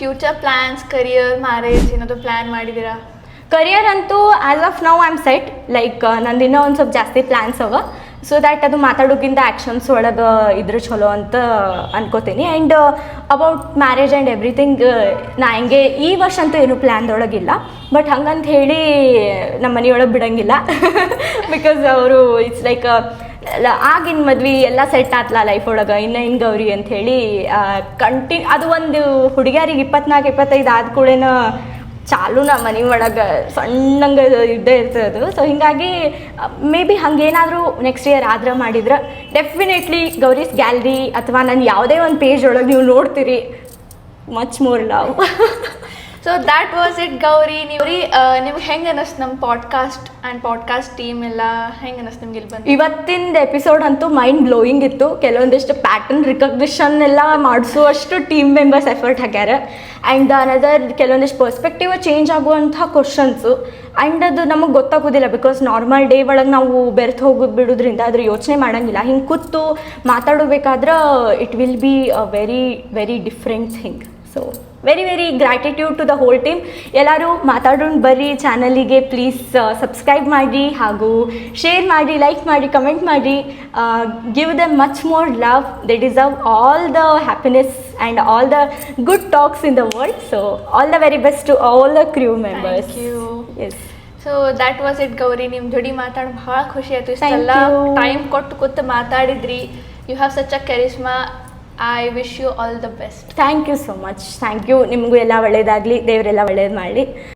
Future plans, career, marriage ಏನಾದರೂ plan ಮಾಡಿದ್ದೀರಾ? Career ಅಂತೂ as of now I am set. Like ನಂದು ಇನ್ನೂ ಒಂದು ಸ್ವಲ್ಪ ಜಾಸ್ತಿ ಪ್ಲ್ಯಾನ್ಸ್ ಅವ. ಸೊ ದ್ಯಾಟ್ ಅದು ಮಾತಾಡೋಕ್ಕಿಂತ ಆ್ಯಕ್ಷನ್ಸ್ ಒಳಗೆ ಇದ್ರೆ ಚಲೋ ಅಂತ ಅನ್ಕೋತೀನಿ. And about marriage and everything ನಾ ಹಂಗೆ ಈ ವರ್ಷ ಅಂತೂ ಏನು ಪ್ಲ್ಯಾನ್ದೊಳಗಿಲ್ಲ. ಬಟ್ ಹಂಗಂತ ಹೇಳಿ ನಮ್ಮ ಮನೆಯೊಳಗೆ ಬಿಡೋಂಗಿಲ್ಲ. ಬಿಕಾಸ್ ಅವರು ಇಟ್ಸ್ ಲೈಕ್ ಆಗಿನ ಮದ್ವೆ ಎಲ್ಲ ಸೆಟ್ ಆತ್ಲ ಲೈಫ್ ಒಳಗೆ, ಇನ್ನು ಗೌರಿ ಅಂಥೇಳಿ ಅದು ಒಂದು ಹುಡುಗಿಯರಿಗೆ 24-25 ಆದ ಕೂಡೇನ ಚಾಲು ನಮ್ಮ ಮನೆ ಒಳಗೆ ಸಣ್ಣಂಗೆ ಇದ್ದೇ ಇರ್ತದೆ ಅದು. ಸೊ ಹೀಗಾಗಿ ಮೇ ಬಿ ಹಾಗೇನಾದರೂ ನೆಕ್ಸ್ಟ್ ಇಯರ್ ಆದ್ರೆ ಮಾಡಿದ್ರೆ ಡೆಫಿನೆಟ್ಲಿ ಗೌರೀಸ್ ಗ್ಯಾಲರಿ ಅಥವಾ ನಾನು ಯಾವುದೇ ಒಂದು ಪೇಜ್ ಒಳಗೆ ನೀವು ನೋಡ್ತೀರಿ. Much more love. So that was it Gauri. ನಿಮ್ಗೆ ಹೆಂಗೆ ಅನ್ನಿಸ್ತು ನಮ್ಮ ಪಾಡ್ಕಾಸ್ಟ್ ಆ್ಯಂಡ್ ಪಾಡ್ಕಾಸ್ಟ್ ಟೀಮ್ ಎಲ್ಲ ಹೆಂಗೆ ಅನ್ನಿಸ್ತು ನಿಮ್ಗೆ ಇಲ್ಲಿ ಬಂದು? ಇವತ್ತಿಂದ ಎಪಿಸೋಡ್ ಅಂತೂ ಮೈಂಡ್ ಬ್ಲೋಯಿಂಗ್ ಇತ್ತು. ಕೆಲವೊಂದಿಷ್ಟು ಪ್ಯಾಟರ್ನ್ ರಿಕಗ್ನಿಷನ್ ಎಲ್ಲ ಮಾಡಿಸುವಷ್ಟು ಟೀಮ್ ಮೆಂಬರ್ಸ್ ಎಫರ್ಟ್ ಹಾಕ್ಯಾರ. ಆ್ಯಂಡ್ ಅನದರ್ ಕೆಲವೊಂದಿಷ್ಟು ಪರ್ಸ್ಪೆಕ್ಟಿವ್ ಚೇಂಜ್ ಆಗುವಂಥ ಕ್ವಶನ್ಸು. ಆ್ಯಂಡ್ ಅದು ನಮಗೆ ಗೊತ್ತಾಗೋದಿಲ್ಲ ಬಿಕಾಸ್ ನಾರ್ಮಲ್ ಡೇ ಒಳಗೆ ನಾವು ಬೆರ್ತು ಹೋಗಿ ಬಿಡೋದ್ರಿಂದ ಅದ್ರ ಯೋಚನೆ ಮಾಡೋಂಗಿಲ್ಲ. ಹಿಂಗೆ ಕೂತು ಮಾತಾಡಬೇಕಾದ್ರೆ it will be a very very different thing. So very very gratitude to the whole team. ಎಲ್ಲರೂ ಮಾತಾಡೋಣ ಬರ್ರಿ. ಚಾನಲಿಗೆ ಪ್ಲೀಸ್ ಸಬ್ಸ್ಕ್ರೈಬ್ ಮಾಡಿ, ಹಾಗೂ ಶೇರ್ ಮಾಡಿ, ಲೈಕ್ ಮಾಡಿ, ಕಮೆಂಟ್ ಮಾಡಿ. Give them much more love. They deserve all the happiness and all the good talks in the world. So all the very best to all the crew members. Thank you. Yes. So that was it Gauri. ನಿಮ್ಮ ಜೋಡಿ ಮಾತಾಡಿ ಭಾಳ ಖುಷಿ ಆಯಿತು. ಇಷ್ಟೆಲ್ಲ time ಕೊಟ್ಟು ಕೂತು ಮಾತಾಡಿದ್ರಿ. You have such a charisma. I wish you all the best. Thank you so much. Thank you. ನಿಮಗೂ ಎಲ್ಲ ಒಳ್ಳೇದಾಗಲಿ. ದೇವರೆಲ್ಲ ಒಳ್ಳೇದು ಮಾಡಲಿ.